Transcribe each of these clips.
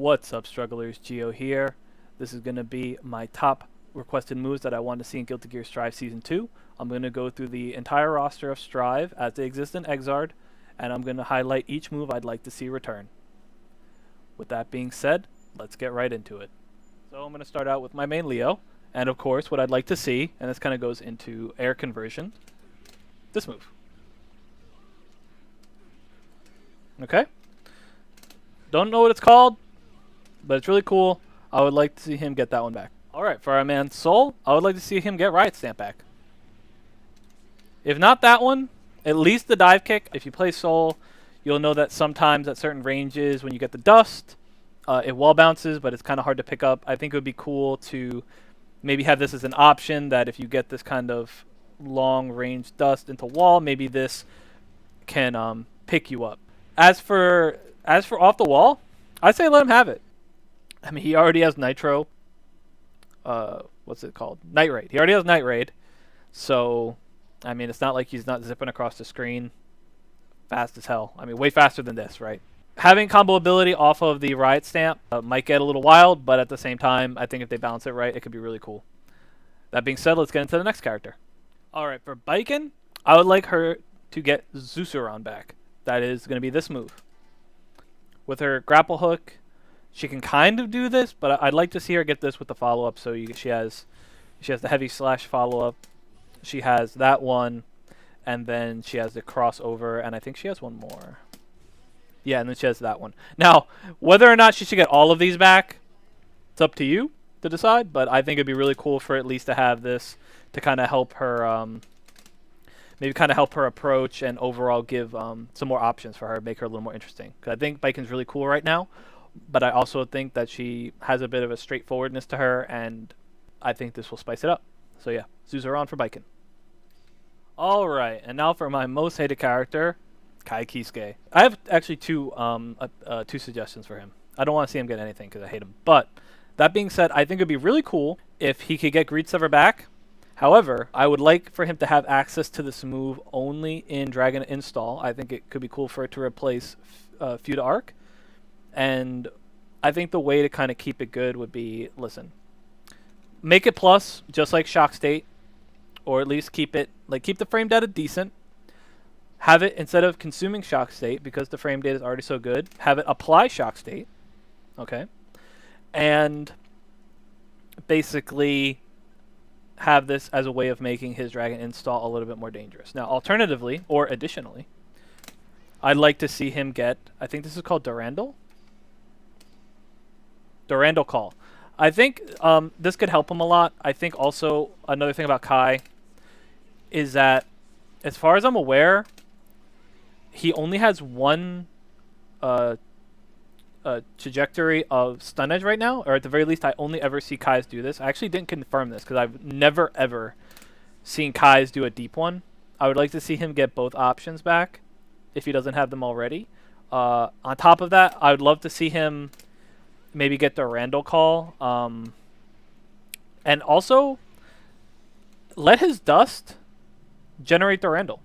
What's up, strugglers? Geo here. This is going to be my top requested moves that I want to see in Guilty Gear Strive Season 2. I'm going to go through the entire roster of Strive as they exist in Exard, and I'm going to highlight each move I'd like to see return. With that being said, let's get right into it. So I'm going to start out with my main Leo, and of course what I'd like to see, and this kind of goes into air conversion, this move. Okay? Don't know what it's called, but it's really cool. I would like to see him get that one back. Alright, for our man Soul, I would like to see him get Riot Stamp back. If not that one, at least the dive kick. If you play Soul, you'll know that sometimes at certain ranges when you get the dust, it wall bounces, but it's kind of hard to pick up. I think it would be cool to maybe have this as an option, that if you get this kind of long range dust into wall, maybe this can pick you up. As for off the wall, I say let him have it. I mean, he already has Nitro. What's it called? Night Raid. He already has Night Raid. So, I mean, it's not like he's not zipping across the screen fast as hell. I mean, way faster than this, right? Having combo ability off of the Riot Stamp might get a little wild, but at the same time, I think if they balance it right, it could be really cool. That being said, let's get into the next character. Alright, for Baiken, I would like her to get Zeusaron back. That is going to be this move. With her grapple hook, she can kind of do this, but I'd like to see her get this with the follow-up. So she has the heavy slash follow-up. She has that one, and then she has the crossover, and I think she has one more. Yeah, and then she has that one. Now, whether or not she should get all of these back, it's up to you to decide, but I think it'd be really cool for at least to have this to kind of help her, maybe kind of help her approach and overall give some more options for her, make her a little more interesting. Because I think Baiken's really cool right now, but I also think that she has a bit of a straightforwardness to her, and I think this will spice it up. So yeah, Zeusaron for Baiken. Alright, and now for my most hated character, Kai Kisuke. I have actually two suggestions for him. I don't want to see him get anything because I hate him. But that being said, I think it would be really cool if he could get Greed Sever back. However, I would like for him to have access to this move only in Dragon Install. I think it could be cool for it to replace Feud Arc. And I think the way to kind of keep it good would be, listen, make it plus, just like Shock State, or at least keep the frame data decent. Have it, instead of consuming Shock State, because the frame data is already so good, have it apply Shock State, okay? And basically have this as a way of making his Dragon Install a little bit more dangerous. Now, alternatively, or additionally, I'd like to see him get, I think this is called Durandal? Durandal Call. I think this could help him a lot. I think also another thing about Kai is that, as far as I'm aware, he only has one trajectory of stun edge right now, or at the very least I only ever see Kai's do this. I actually didn't confirm this because I've never ever seen Kai's do a deep one. I would like to see him get both options back if he doesn't have them already. On top of that, I would love to see him maybe get the Randall Call, and also let his dust generate the Randall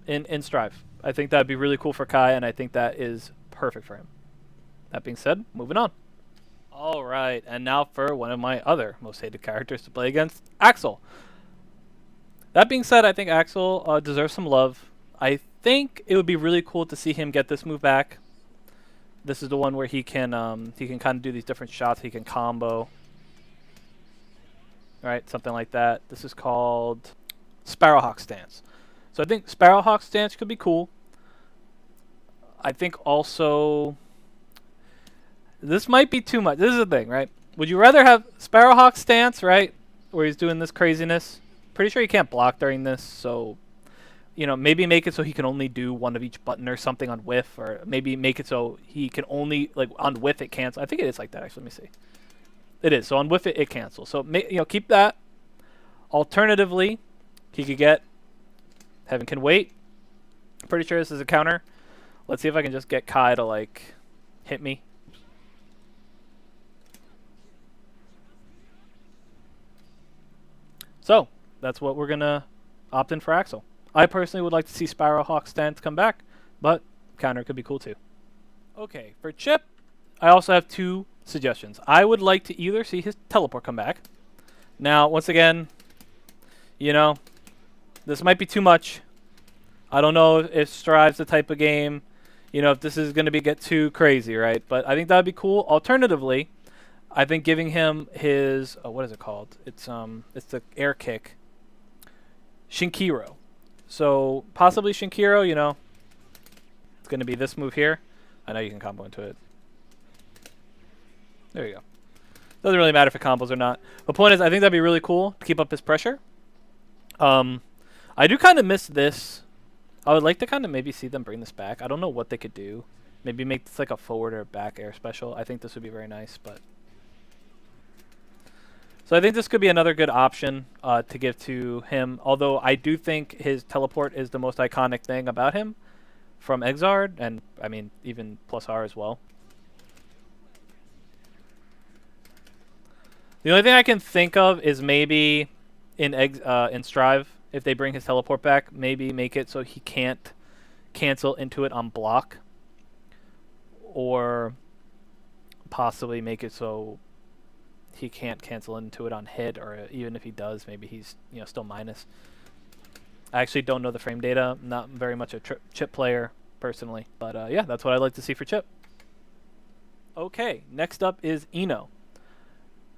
in Strive. I think that'd be really cool for Kai, and I think that is perfect for him. That being said, moving on. Alright, and now for one of my other most hated characters to play against, Axel. That being said, I think Axel deserves some love. I think it would be really cool to see him get this move back. This is the one where he can kind of do these different shots. He can combo. Right, something like that. This is called Sparrowhawk Stance. So I think Sparrowhawk Stance could be cool. I think also this might be too much. This is the thing, right? Would you rather have Sparrowhawk Stance, right, where he's doing this craziness? Pretty sure he can't block during this, so maybe make it so he can only do one of each button or something on whiff, or maybe make it so he can only, like, on whiff it cancels. I think it is like that, actually. Let me see. It is. So on whiff it cancels. So, keep that. Alternatively, he could get Heaven Can Wait. Pretty sure this is a counter. Let's see if I can just get Kai to, like, hit me. So, that's what we're going to opt in for Axel. I personally would like to see Sparrowhawk Stance come back, but counter could be cool too. Okay, for Chip, I also have two suggestions. I would like to either see his teleport come back. Now, once again, you know, this might be too much. I don't know if Strive's the type of game, if this is going to get too crazy, right? But I think that would be cool. Alternatively, I think giving him his, what is it called? It's the air kick. Shinkiro. So possibly Shinkiro, it's going to be this move here. I know you can combo into it. There you go. Doesn't really matter if it combos or not. The point is, I think that'd be really cool to keep up his pressure. I do kind of miss this. I would like to kind of maybe see them bring this back. I don't know what they could do. Maybe make this like a forward or back air special. I think this would be very nice, but... So I think this could be another good option to give to him. Although I do think his teleport is the most iconic thing about him from Exard, and I mean even plus R as well. The only thing I can think of is maybe in Strive, if they bring his teleport back, maybe make it so he can't cancel into it on block, or possibly make it so he can't cancel into it on hit, or even if he does, maybe he's still minus. I actually don't know the frame data. I'm not very much a Chip player personally, but yeah, that's what I'd like to see for Chip. Okay, next up is Ino.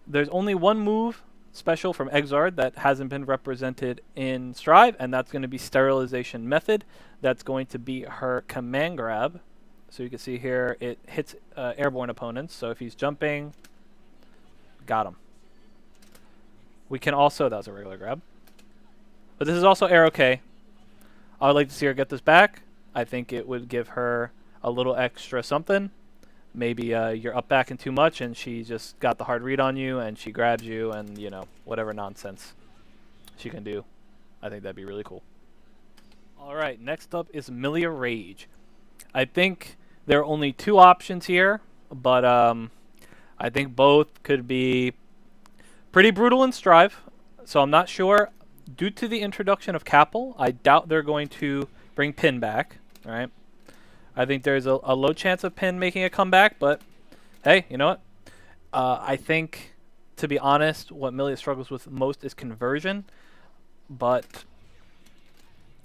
There's only one move special from Exard that hasn't been represented in Strive, and that's going to be Sterilization Method. That's going to be her command grab. So you can see here it hits airborne opponents. So if he's jumping, got him. We can also, that was a regular grab. But this is also Aero K. I would like to see her get this back. I think it would give her a little extra something. Maybe you're up backing too much and she just got the hard read on you and she grabs you and, whatever nonsense she can do. I think that'd be really cool. Alright, next up is Millia Rage. I think there are only two options here, but I think both could be pretty brutal in Strive, so I'm not sure. Due to the introduction of Capel, I doubt they're going to bring Pin back, right? I think there's a low chance of Pin making a comeback, but hey, you know what? I think, to be honest, what Millia struggles with most is conversion, but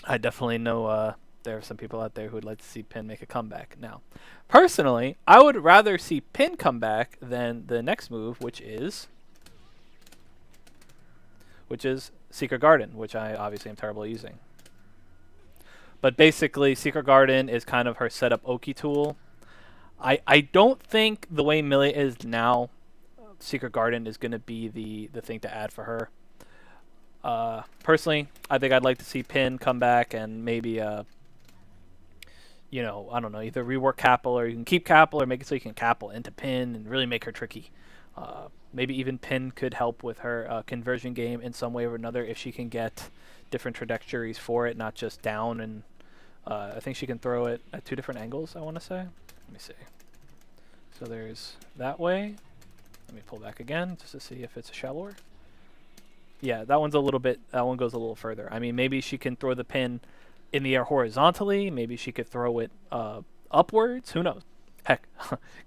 I definitely know there are some people out there who would like to see Pin make a comeback. Now, personally, I would rather see Pin come back than the next move, which is Secret Garden, which I obviously am terrible at using. But basically, Secret Garden is kind of her setup Oki tool. I don't think the way Millia is now, Secret Garden is going to be the thing to add for her. Personally, I think I'd like to see Pin come back and maybe, I don't know, either rework Capel, or you can keep Capel, or make it so you can Capel into Pin and really make her tricky. Maybe even Pin could help with her conversion game in some way or another if she can get different trajectories for it, not just down. And I think she can throw it at 2 different angles, I want to say. Let me see. So there's that way. Let me pull back again just to see if it's a shallower. Yeah, that one goes a little further. I mean, maybe she can throw the Pin in the air horizontally. Maybe she could throw it upwards. Who knows? Heck,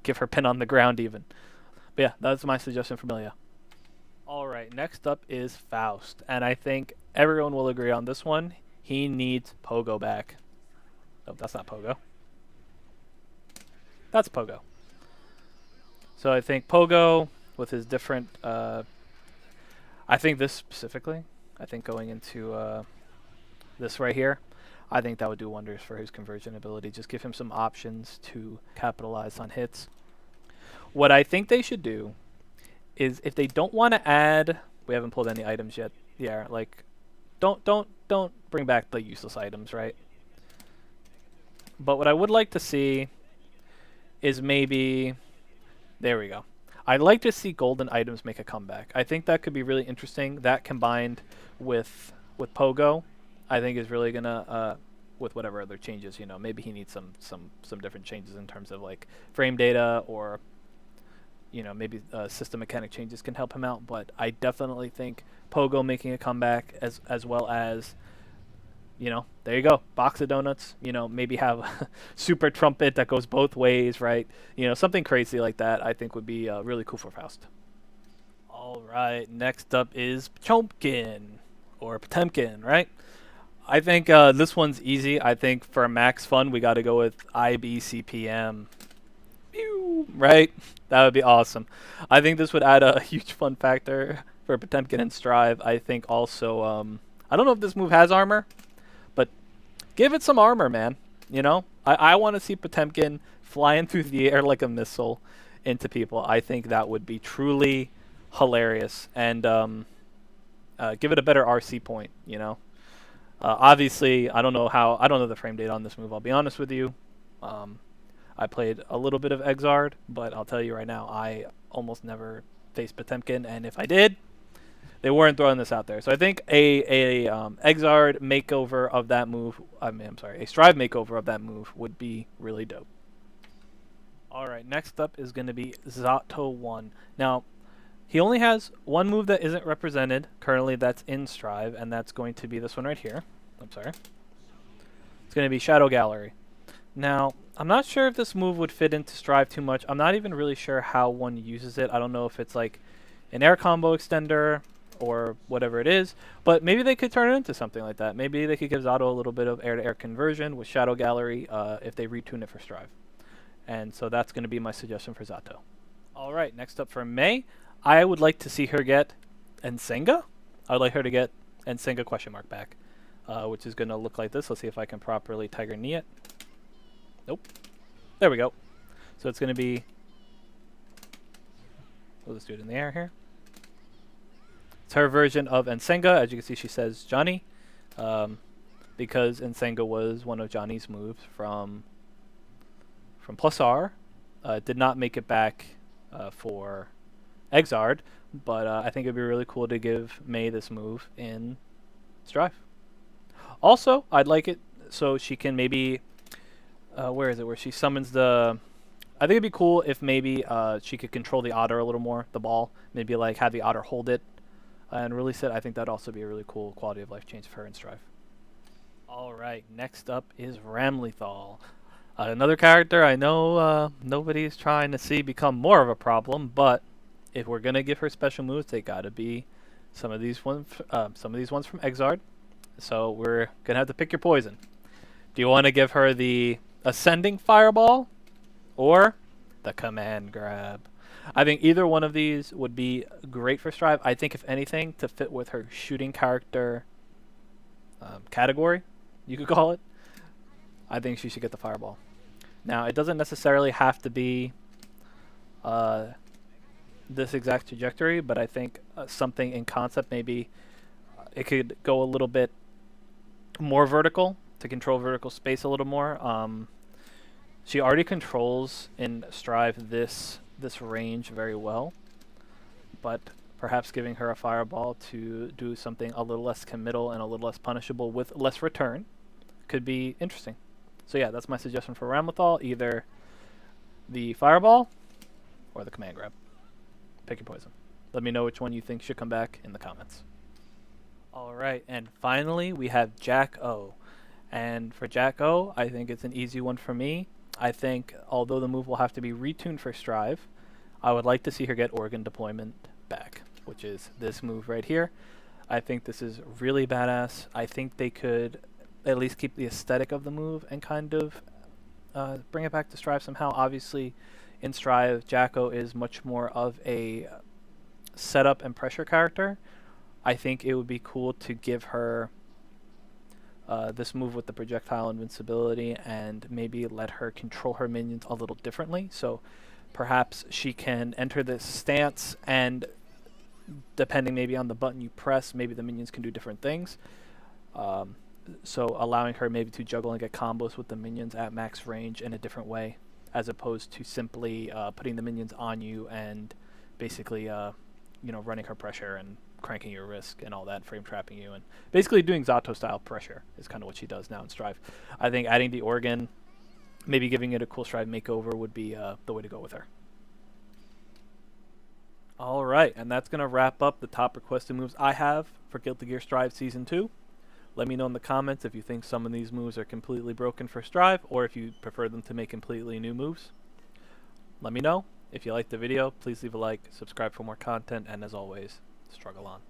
give her Pin on the ground even. But yeah, that's my suggestion for Millia. Alright, next up is Faust. And I think everyone will agree on this one. He needs Pogo back. Oh, that's not Pogo. That's Pogo. So I think Pogo with his different... I think this specifically, I think going into this right here, I think that would do wonders for his conversion ability. Just give him some options to capitalize on hits. What I think they should do is, if they don't want to add, we haven't pulled any items yet. Yeah, like, don't bring back the useless items, right? But what I would like to see is maybe, there we go. I'd like to see golden items make a comeback. I think that could be really interesting. That combined with Pogo, I think is really gonna with whatever other changes, maybe he needs some different changes in terms of like frame data, or maybe system mechanic changes can help him out. But I definitely think Pogo making a comeback, as well as you know, there you go, box of donuts. You know, maybe have a super trumpet that goes both ways, right? You know, something crazy like that. I think would be really cool for Faust. All right, next up is Potemkin or Potemkin, right? I think this one's easy. I think for max fun, we got to go with IBCPM. Pew, right? That would be awesome. I think this would add a huge fun factor for Potemkin and Strive. I think also, I don't know if this move has armor, but give it some armor, man. You know, I want to see Potemkin flying through the air like a missile into people. I think that would be truly hilarious, and give it a better RC point. You know, obviously, I don't know the frame data on this move. I'll be honest with you. Um, I played a little bit of Exard, but I'll tell you right now, I almost never faced Potemkin, and if I did, they weren't throwing this out there. So I think a Exard makeover of that move, I'm sorry, a Strive makeover of that move would be really dope. All right, next up is going to be Zato 1. Now, he only has one move that isn't represented currently that's in Strive, and that's going to be this one right here. I'm sorry. It's going to be Shadow Gallery. Now, I'm not sure if this move would fit into Strive too much. I'm not even really sure how one uses it. I don't know if it's like an air combo extender or whatever it is, but maybe they could turn it into something like that. Maybe they could give Zato a little bit of air-to-air conversion with Shadow Gallery if they retune it for Strive. And so that's going to be my suggestion for Zato. All right, next up for Mei, I would like to see her get Ensenga. I would like her to get Ensenga question mark back, which is going to look like this. Let's see if I can properly Tiger Knee it. Nope. There we go. So it's going to be... We'll just do it in the air here. It's her version of Ensenga. As you can see, she says Johnny, because Ensenga was one of Johnny's moves from Plus R. Did not make it back for Exard, but I think it'd be really cool to give Mei this move in Strive. Also, I'd like it so she can maybe... where is it? Where she summons the... I think it'd be cool if maybe she could control the otter a little more, the ball. Maybe like have the otter hold it and release it. I think that'd also be a really cool quality of life change for her in Strive. All right, next up is Ramlethal. Another character I know nobody's trying to see become more of a problem, but if we're gonna give her special moves, they gotta be some of these ones from Exard. So we're gonna have to pick your poison. Do you want to give her the Ascending Fireball or the Command Grab? I think either one of these would be great for Strive. I think if anything, to fit with her shooting character category, you could call it, I think she should get the Fireball. Now, it doesn't necessarily have to be this exact trajectory, but I think something in concept, maybe it could go a little bit more vertical to control vertical space a little more. She already controls in Strive this range very well, but perhaps giving her a Fireball to do something a little less committal and a little less punishable with less return could be interesting. So yeah, that's my suggestion for Ramlethal, either the Fireball or the Command Grab. Pick your poison. Let me know which one you think should come back in the comments. Alright, and finally we have Jack-O. And for Jack-O, I think it's an easy one for me. I think, although the move will have to be retuned for Strive, I would like to see her get Organ Deployment back, which is this move right here. I think this is really badass. I think they could at least keep the aesthetic of the move and kind of bring it back to Strive somehow. Obviously, in Strive, Jack-O is much more of a setup and pressure character. I think it would be cool to give her this move with the projectile invincibility and maybe let her control her minions a little differently. So perhaps she can enter this stance, and depending maybe on the button you press, maybe the minions can do different things. So allowing her maybe to juggle and get combos with the minions at max range in a different way, as opposed to simply putting the minions on you and basically running her pressure and cranking your risk and all that, frame trapping you, and basically doing Zato style pressure is kind of what she does now in Strive. I think adding the organ, maybe giving it a cool Strive makeover would be the way to go with her. Alright, and that's going to wrap up the top requested moves I have for Guilty Gear Strive Season 2. Let me know in the comments if you think some of these moves are completely broken for Strive, or if you prefer them to make completely new moves. Let me know. If you liked the video, please leave a like, subscribe for more content, and as always, struggle on.